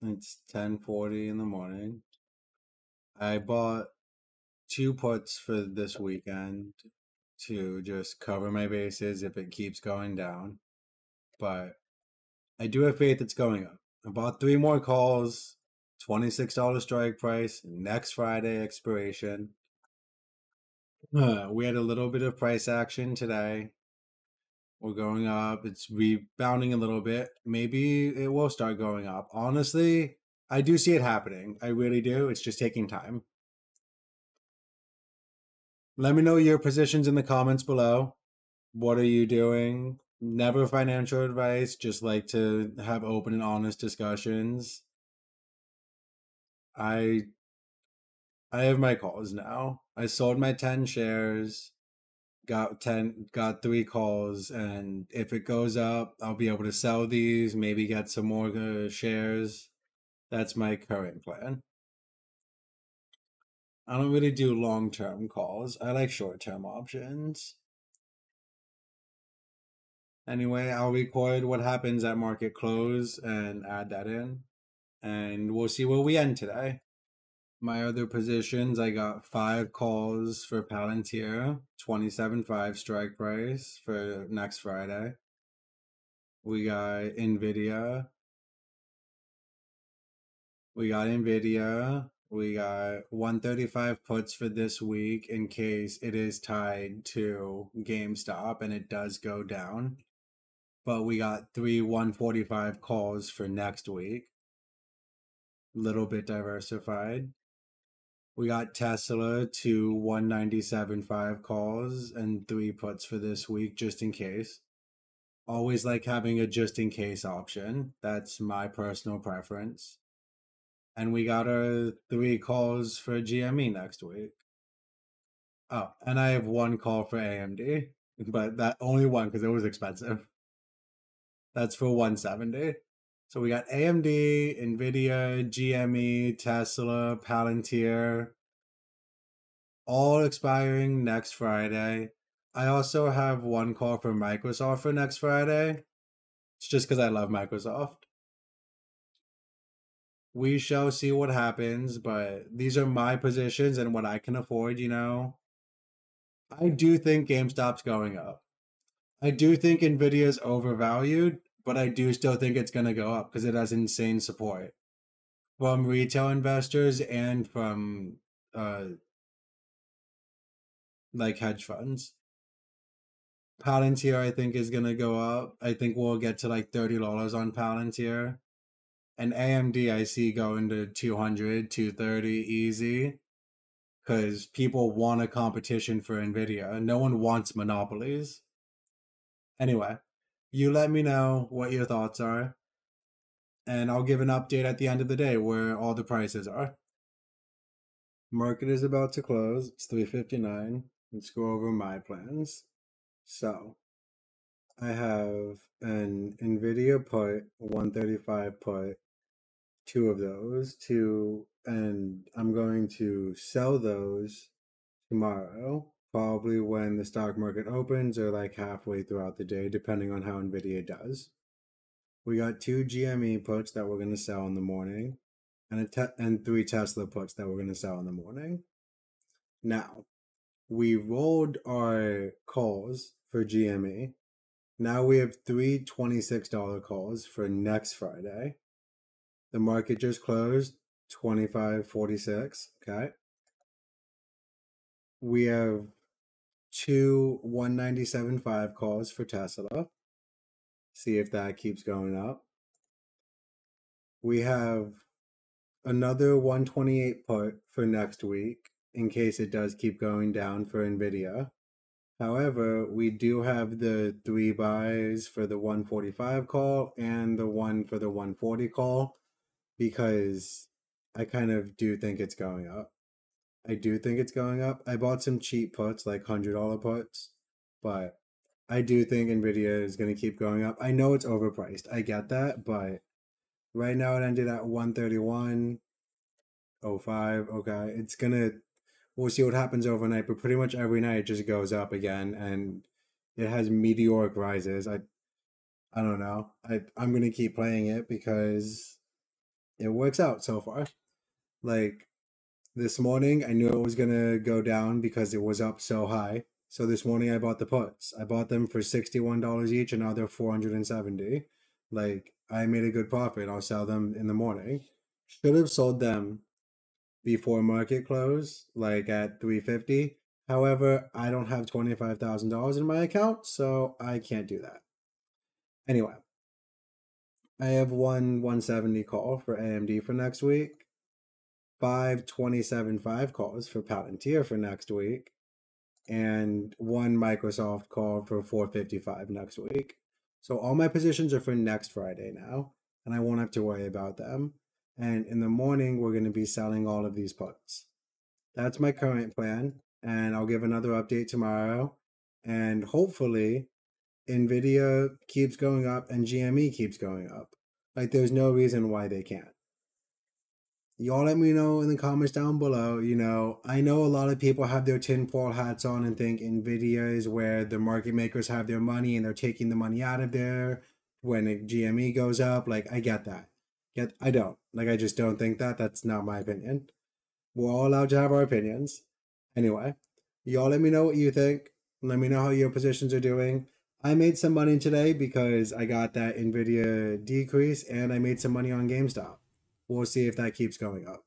It's 10:40 in the morning. I bought 2 puts for this weekend to just cover my bases if it keeps going down. But I do have faith it's going up. I bought 3 more calls, $26 strike price, next Friday expiration. We had a little bit of price action today. We're going up. It's rebounding a little bit. Maybe it will start going up. Honestly, I do see it happening. I really do. It's just taking time. Let me know your positions in the comments below. What are you doing? Never financial advice, just like to have open and honest discussions. I have my calls now. I sold my 10 shares, got 3 calls, and if it goes up, I'll be able to sell these, maybe get some more shares. That's my current plan. I don't really do long-term calls. I like short-term options. Anyway, I'll record what happens at market close and add that in. And we'll see where we end today. My other positions, I got 5 calls for Palantir, 27.5 strike price for next Friday. We got Nvidia. We got 135 puts for this week in case it is tied to GameStop and it does go down. But we got 3 145 calls for next week. Little bit diversified. We got Tesla 2 197.5 calls and 3 puts for this week just in case. Always like having a just in case option. That's my personal preference. And we got our 3 calls for GME next week. Oh, and I have 1 call for AMD, but that only 1 because it was expensive. That's for 170. So we got AMD, Nvidia, GME, Tesla, Palantir, all expiring next Friday. I also have 1 call for Microsoft for next Friday. It's just because I love Microsoft. We shall see what happens, but these are my positions and what I can afford, you know. I do think GameStop's going up. I do think Nvidia's overvalued, but I do still think it's going to go up because it has insane support from retail investors and from like hedge funds. Palantir, I think, is going to go up. I think we'll get to like $30 on Palantir. And AMD, I see going to 200, 230 easy. Because people want a competition for NVIDIA. No one wants monopolies. Anyway, you let me know what your thoughts are. And I'll give an update at the end of the day where all the prices are. Market is about to close. It's 3:59. Let's go over my plans. So, I have an NVIDIA put, 135 put, 2 of those, and I'm going to sell those tomorrow, probably when the stock market opens or like halfway throughout the day, depending on how NVIDIA does. We got 2 GME puts that we're going to sell in the morning, and 3 Tesla puts that we're going to sell in the morning. Now, we rolled our calls for GME. Now we have 3 $26 calls for next Friday. The market just closed 25.46. Okay. We have 2 197.5 calls for Tesla. See if that keeps going up. We have another 128 put for next week in case it does keep going down for Nvidia. However, we do have the 3 buys for the 145 call and the 1 for the 140 call because I kind of do think it's going up. I do think it's going up. I bought some cheap puts, like $100 puts, but I do think Nvidia is going to keep going up. I know it's overpriced. I get that, but right now it ended at 131.05. Okay, it's gonna. We'll see what happens overnight, but pretty much every night it just goes up again, and it has meteoric rises. I don't know. I'm gonna keep playing it because it works out so far. Like this morning, I knew it was gonna go down because it was up so high. So this morning, I bought the puts. I bought them for $61 each, and now they're 470. Like I made a good profit. I'll sell them in the morning. Should have sold them before market close, like at 350. However, I don't have $25,000 in my account, so I can't do that. Anyway, I have one 170 call for AMD for next week, 527.5 calls for Palantir for next week, and one Microsoft call for 455 next week. So all my positions are for next Friday now, and I won't have to worry about them. And in the morning, we're going to be selling all of these puts. That's my current plan, and I'll give another update tomorrow. And hopefully, Nvidia keeps going up and GME keeps going up. Like, there's no reason why they can't. Y'all let me know in the comments down below. I know a lot of people have their tinfoil hats on and think Nvidia is where the market makers have their money and they're taking the money out of there when GME goes up. Like, I get that. I don't. Like, I just don't think that. That's not my opinion. We're all allowed to have our opinions. Anyway, y'all let me know what you think. Let me know how your positions are doing. I made some money today because I got that Nvidia decrease and I made some money on GameStop. We'll see if that keeps going up.